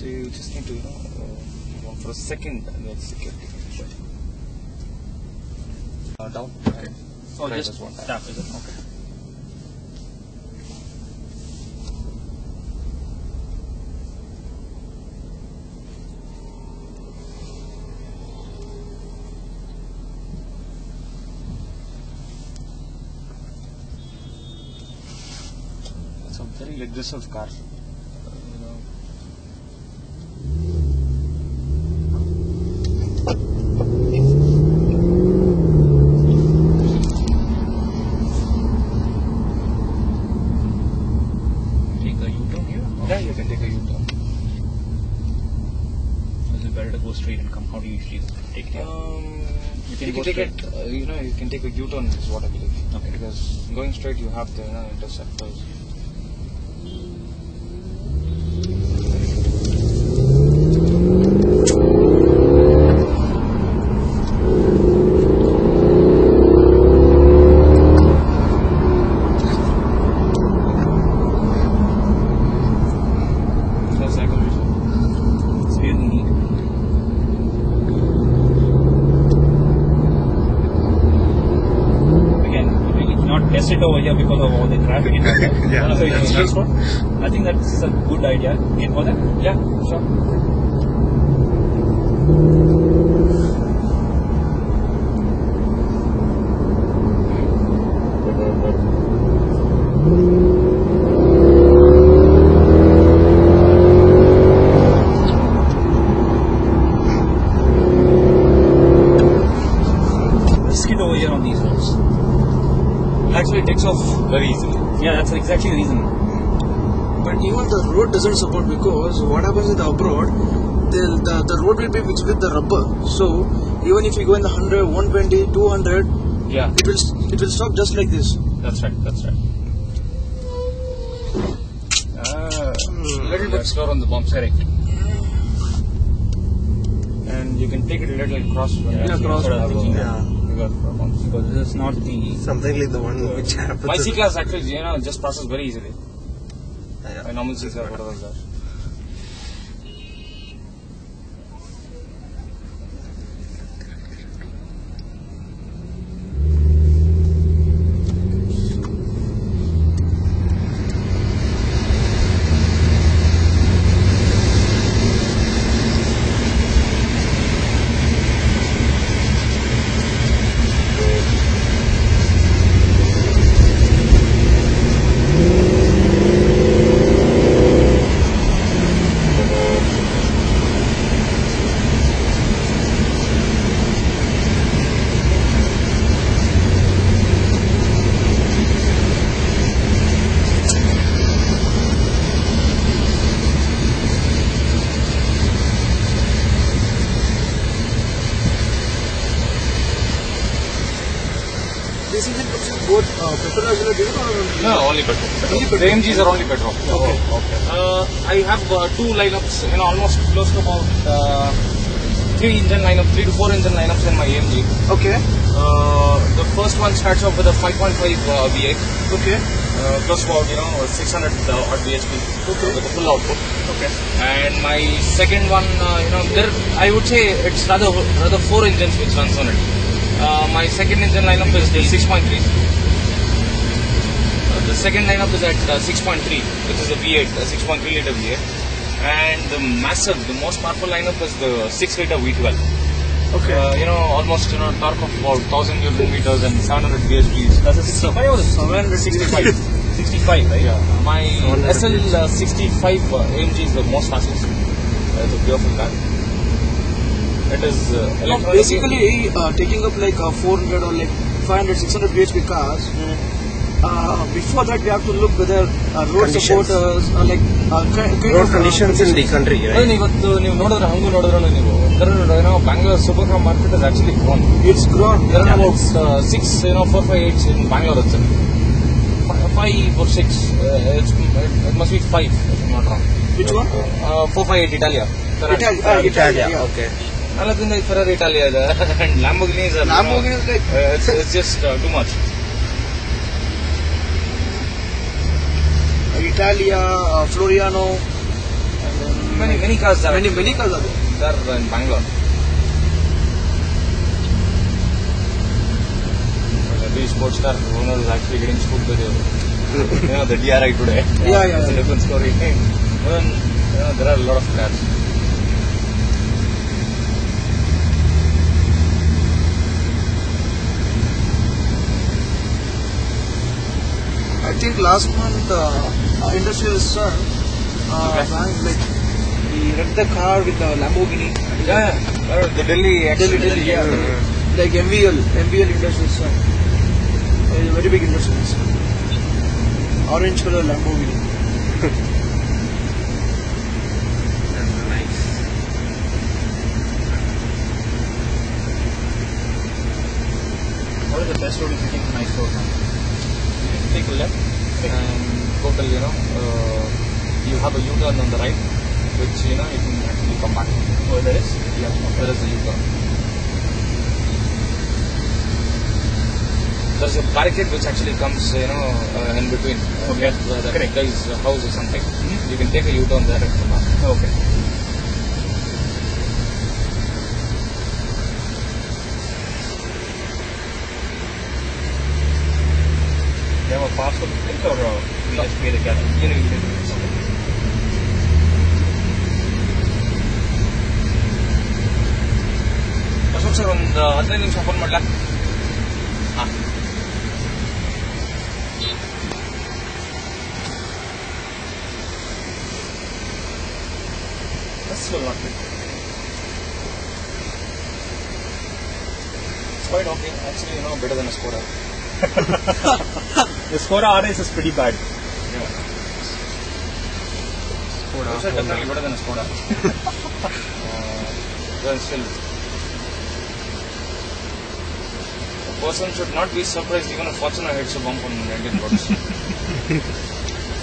So you just need to, for a second, make security. Down. Okay. So Try just this one time. tap, is it? Okay. It's a very aggressive car. Take a U-turn here? Yeah, you can take a U-turn. Is it better to go straight and come? How do you usually take it here? You can can go take straight. it. You can take a U-turn is what I believe. Okay. Because going straight, you have to intercept those. Speed and heat. Again, we cannot test it over here because of all the traffic. Yeah, So that's it's true. I think that's a good idea. Can for that? Yeah, sure. Skid over here on these roads. It actually takes off very easily. Yeah, that's exactly the reason. But even the road doesn't support, because what happens in the abroad, the road will be mixed with the rubber. So even if you go in the 100, 120, 200, Yeah, it will stop just like this. that's right. That's right. A little bit slower on the bumps, correct. And you can take it a little cross. Yeah, cross. Sort of thinking Yeah. You got bumps. because this is not the. Something like the one which happens. My C-Class actually, just passes very easily. Yeah. My normal C-Class, whatever is there. This engine comes with both petrol as well as diesel, or No, only petrol. Only petrol. The AMGs are only petrol. Okay. I have two lineups, almost close to about 3 to 4 engine lineups in my AMG. Okay. The first one starts off with a 5.5 V8, Okay. close to about 600 odd bhp Okay. with a full output. Okay. And my second one, I would say it's rather 4 engines which runs on it. My second engine lineup is the 6.3. The second lineup is at 6.3, which is a V8, a 6.3 liter V8. And the most powerful lineup is the 6 liter V12. Okay. Almost torque of about 1000 Newton meters and 700 bhps. That's a 65 or 765. 65, right? Yeah. My 700 SL65 AMG is the most fastest. It's a beautiful car. It is electronic. Basically, taking up like 400 or like 500, 600 bhp cars. Before that, we have to look whether road Conditions. supporters, like kind road of, conditions in the country, right? ಇವತ್ತು ನೀವು ನೋಡಿದ್ರೆ ಹಂಗೂ ನೋಡಿದ್ರೆ ನೀವು Bangalore super car market has actually grown. It's grown. There are about 4, 5, 8 in Bangalore itself. 5 or 6. It must be 5 if I'm not wrong. Which one? 4, 5, 8 Italia. Italia. Yeah. Okay. Naladinda Ferrari Italia and Lamborghini is Lamborghini is like it's just too much. Italia, Floriano, and then Many cars are Many cars are there. there in Bangalore. The sports car owner is actually getting spooked by the DRI today. Yeah. It's a different story. Then, there are a lot of cars. I think last month Industrial Sun he wrecked the car with the Lamborghini. Yeah. The Delhi accident. Delhi, yeah. Like MVL Industrial Sun. It's a very big Industrial Sun. Orange color Lamborghini. Nice. What is the best road if you think nice road now? Take a left and total, you have a U-turn on the right, which, you can actually come back. Oh, there is? Yeah, there is a U-turn. There's a barricade which actually comes, in between. Okay. That guy's house or something. You can take a U-turn there and come back. Okay. Do you have a pass for the place or we just pay the gas? You can do something. Ashok sir ಒಂದು 15 ನಿಮಿಷ phone ಮಾಡ್ಲಾ? This will not be. It's quite okay. Actually, better than a Skoda. The Skoda RS is pretty bad. Yeah. Skoda. Also, definitely better than a Skoda. Well, still. A person should not be surprised even if Fortuner hits a bump on Indian roads.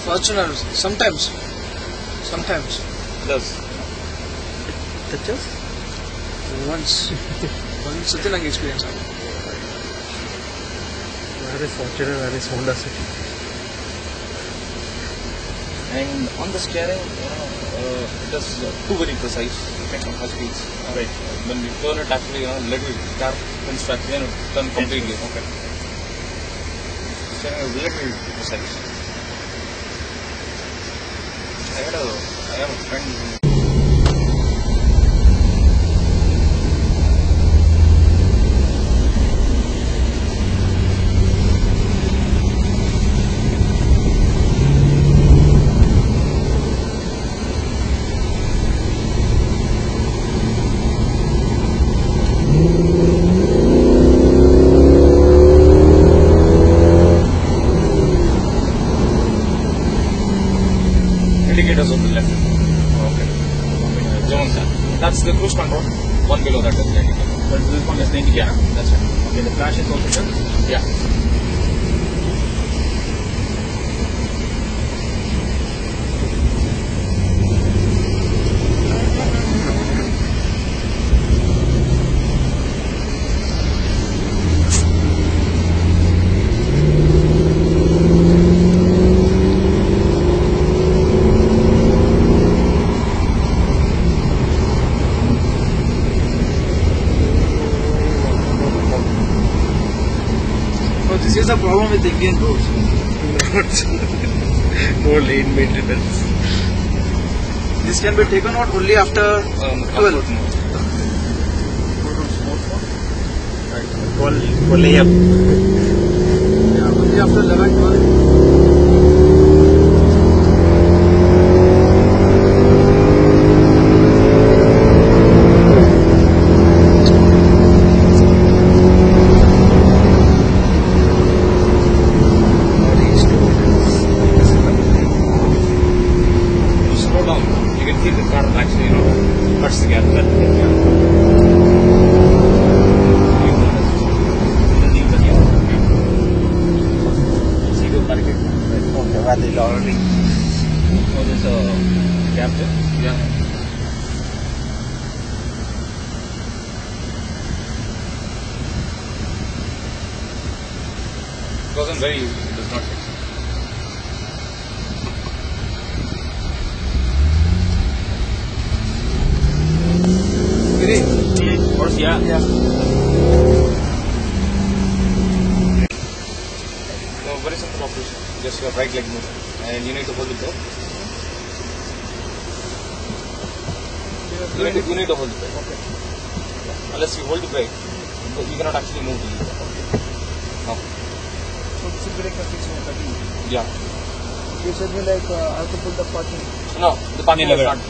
Fortuner, sometimes. It does. Touches? Once sati nange experience ಆಗಿದೆ. Where is Fortuner, where is Honda City? And on the steering, it is too very precise. On high speeds. Right. When you turn it, actually, little sharp pins to actually turn completely. Okay. Steering is little precise. I have a friend who indicators on the left. Okay. Jones, that's the cruise control. One below that is the indicator. But this one is the indicator. Yeah, that's right. Okay, the flash is also good. Yeah. So this is the problem with Indian roads. No lane maintenance. This can be taken out only after 12. Call AM. Yeah, only after 11, 12. You slow down. You can feel the car actually, cuts the gap. See the barricade? Okay, well, they already. Oh, there's a gap there. Yeah. It wasn't very easy. It does not take. Yeah. No, very simple operation. Just your right leg move, and you need to hold it there. You need to hold it there. Okay. Unless you hold the brake, you cannot actually move the lever. No. So this is brake fixing at 30. Yeah. You said me like I have to pull the parking. No, the parking is not.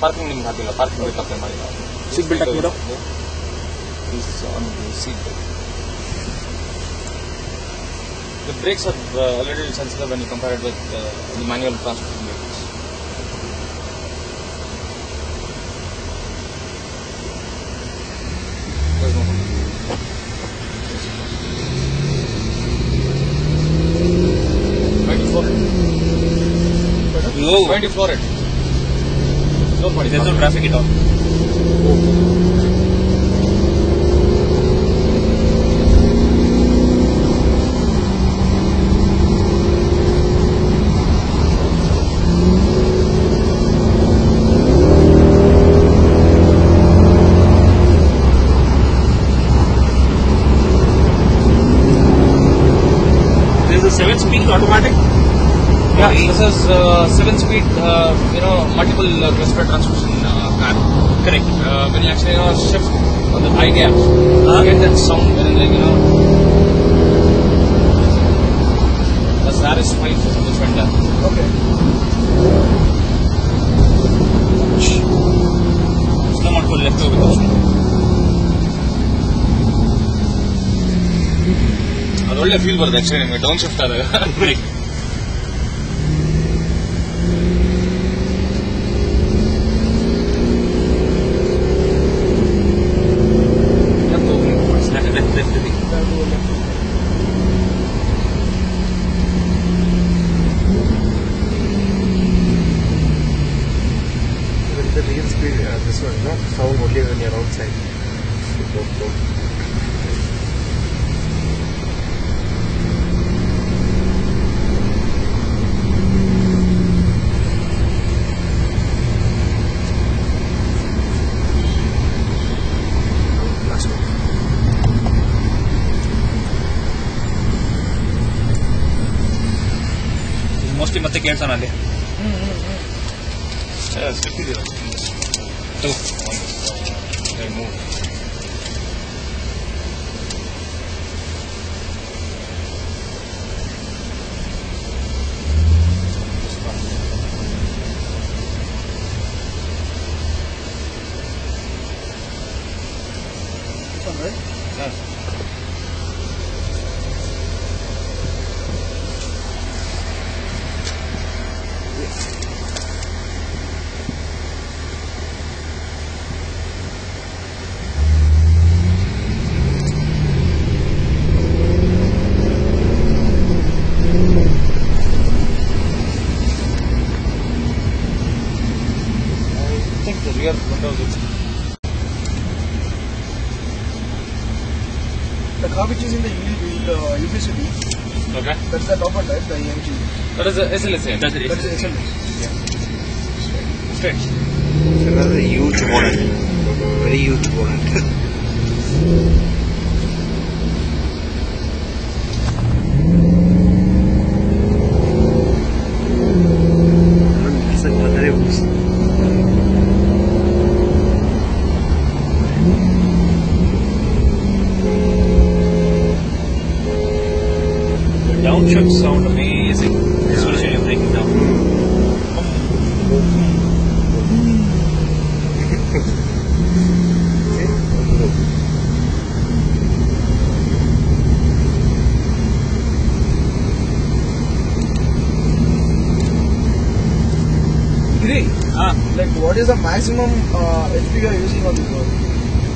Parking ನಿಮ್ಗೆ ಹಾಕಿಲ್ಲ. Parking brake apply ಮಾಡಿಲ್ಲ. Seat belt ಹಾಕಿಬಿಡು. This is on the seat belt. The brakes are a little sensitive when you compare it with the manual transmission vehicles. There's no problem. Right before it. No. Right before it. Nobody. There's no traffic at all. There's a 7-speed automatic. Yeah, this is 7-speed, multiple cluster transmission car. Correct. When you actually shift on the high gaps, you get that sound when that's satisfying for the fender. Okay. Slow ಮಾಡ್ಕೊಳ್ಳಿ left ಹೋಗ್ಬೇಕು ಅಷ್ಟೇ. ಅದು ಒಳ್ಳೆ feel ಬರುತ್ತೆ actually ನಿಮಗೆ down shift ಆದಾಗ. Correct. The real speed, this one, not sound only when you're outside. Last one. Mostly ಮತ್ತೆ ಕೇಳ್ತಾನ ಅಲ್ಲಿ. Move. This one, right? Yeah. I think the rear windows is The car which is in the UPCD, okay. that's the top one, right? The EMG. That is the SLSA. That's it. That is the SLS. Straight. It's another huge bonnet. Very huge bonnet. The downshifts sound amazing, especially when you're breaking down. Giri, like what is the maximum HP you are using on this road?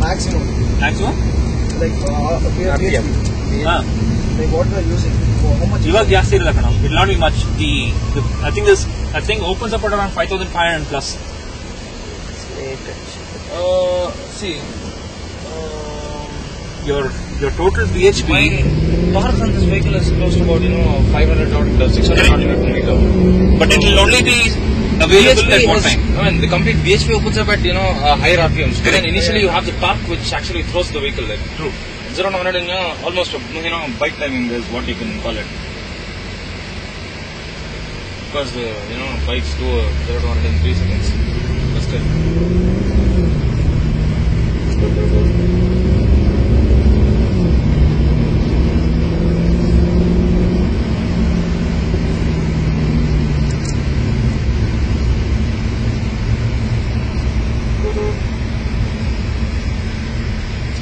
Maximum. Maximum? Like RPM. Like what you are using? How much? ಇವಾಗ ಜಾಸ್ತಿ ಇರಲ್ಲ ಕಣ. It will not be much. I think opens up at around 5,500 plus. See, Your total BHP. my torque on this vehicle is close to about 500 or 600 Newton meter. But it will only be available at what has, time? I mean, the complete BHP opens up at higher RPMs. But then initially you have the torque which actually throws the vehicle there. True. 0 to 100 in almost bike timing is what you can call it. Because bikes do 0 to 100 in 3 seconds. But still.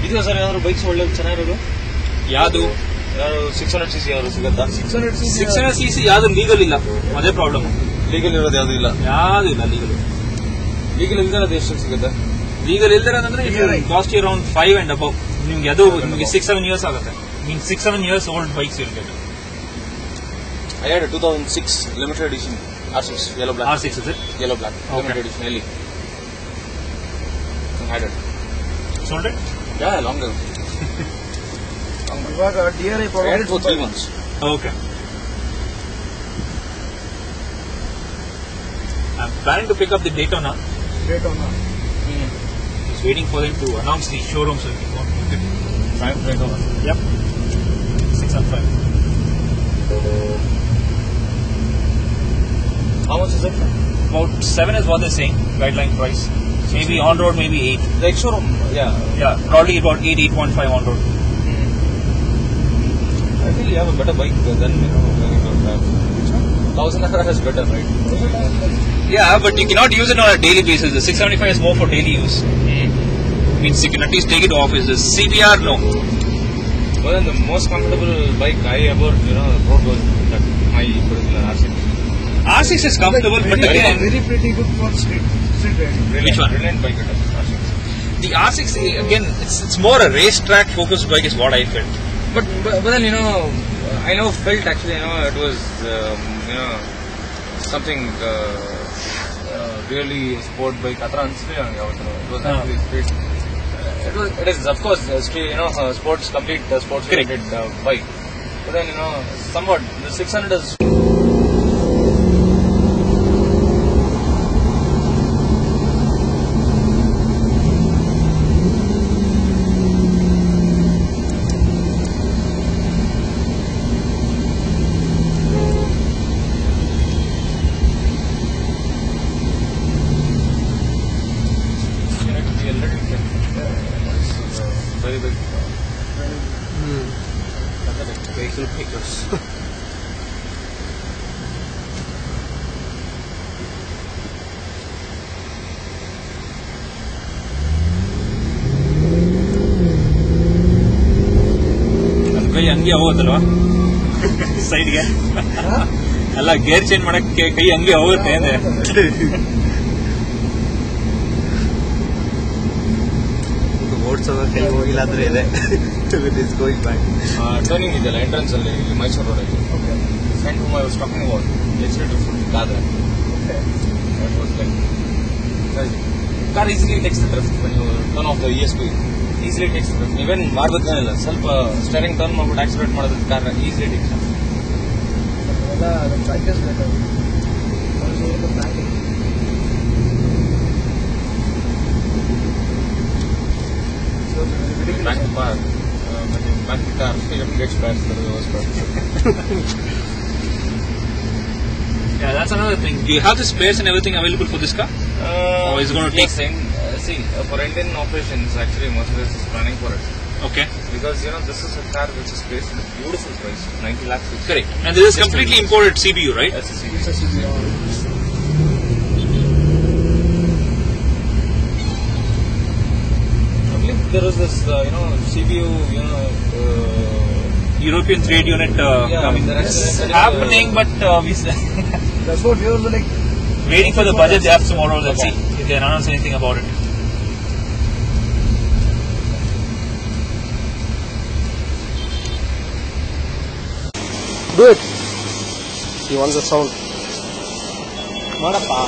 ಇದೆಯಾ sir ಯಾವ್ದಾದ್ರು bikes ಒಳ್ಳೆ ಚೆನ್ನಾಗಿರೋದು? ಯಾವುದು? 600 cc ಯಾವ್ದು ಸಿಗುತ್ತಾ? 600 cc ಯಾವ್ದು legal ಇಲ್ಲ, ಅದೇ ಪ್ರಾಬ್ಲಮ್. ಲೀಗಲ್ ಇರೋದು ಯಾವ್ದು ಇಲ್ಲ? ಯಾವ್ದು ಇಲ್ಲ ಲೀಗಲ್. ಲೀಗಲ್ ಇಲ್ದಿರೋದು ಎಷ್ಟು ಸಿಗುತ್ತೆ? ಲೀಗಲ್ ಇಲ್ದಿರೋದಂದ್ರೆ ಕಾಸ್ಟ್ ಅರೌಂಡ್ 5 and above. ನಿಮ್ಗೆ ಅದು ನಿಮಗೆ 6-7 years ಆಗುತ್ತೆ. ಮೀನ್ 6-7 years old bikes you will get. I had a 2006 limited edition R6 yellow black. R6 is it? Yellow black Okay. limited edition LE. I had it. Sold it? Yeah, longer. ಇವಾಗ DRI I had it for 3 months. Okay. I'm planning to pick up the Daytona. Just waiting for them to announce the showroom so we can go and book it. Right over. Yep. 615. How much is it? About 7 is what they're saying, guideline price. Maybe on road, maybe 8. The ex-showroom, yeah. Yeah, probably about 8.5 on road. I feel you have a better bike than, which one? 1000 is better, right? Yeah, but you cannot use it on a daily basis. The 675 is more for daily use. Means you can at least take it off. Is the CBR? No. Well, then the most comfortable bike I ever, rode was that, my particular R6. R6 is comfortable, but again, very pretty good for street riding. Which one? Brilliant bike it is, R6. the R6 again, it's more a racetrack focused bike is what I felt. But then, I never felt actually, it was, something really sport bike. It was actually straight. It is of course sports, complete sports related bike. But then, somewhat, the 600 is. Very big. Vehicle pickers. ನನ್ನ ಕೈ ಹಂಗೆ ಹೋಗುತ್ತಲ್ವಾ ಸೈಡ್ಗೆ ಅಲ್ಲ gear change ಮಾಡಕ್ಕೆ ಕೈ ಹಂಗೆ ಹೋಗುತ್ತೆ ಅಂದ್ರೆ ಓಡಿಸೋದು ಕೈ ಹೋಗಿಲ್ಲ ಅಂದ್ರೆ ಇದೆ ಗೋಯಿಂಗ್ ಬ್ಯಾಕ್ ಟರ್ನಿಂಗ್ ಇದೆಯಲ್ಲ ಎಂಟ್ರೆನ್ಸ್ ಅಲ್ಲಿ ಇಲ್ಲಿ ಮೈಸೂರು ರೋಡ್ ಅಲ್ಲಿ friend whom I was talking about accelerator full car that was like car easily takes the drift when you turn off the ESP easily takes the drift even ಮಾಡಬೇಕೇನಿಲ್ಲ ಸ್ವಲ್ಪ steering turn ಮಾಡ್ಬಿಟ್ಟು ಆಕ್ಸಿಲೇಟ್ ಮಾಡೋದಕ್ಕೆ car easily takes practice ಬೇಕು back to car when you back the car you get spares for the reverse part. Yeah, that's another thing. Do you have the spares and everything available for this car? Or is it going to take? See, for Indian operations, actually, Mercedes is planning for it. Okay. Because, this is a car which is placed at a beautiful price, 90 lakhs. Correct. And this is completely imported CBU, right? That's a CBU. I believe there is this, CBU, European trade unit coming. that's Happening, but we That's what we were like. waiting for the budget they have tomorrow. Let's see if they announce anything about it. Do it. He wants a sound. Madappa.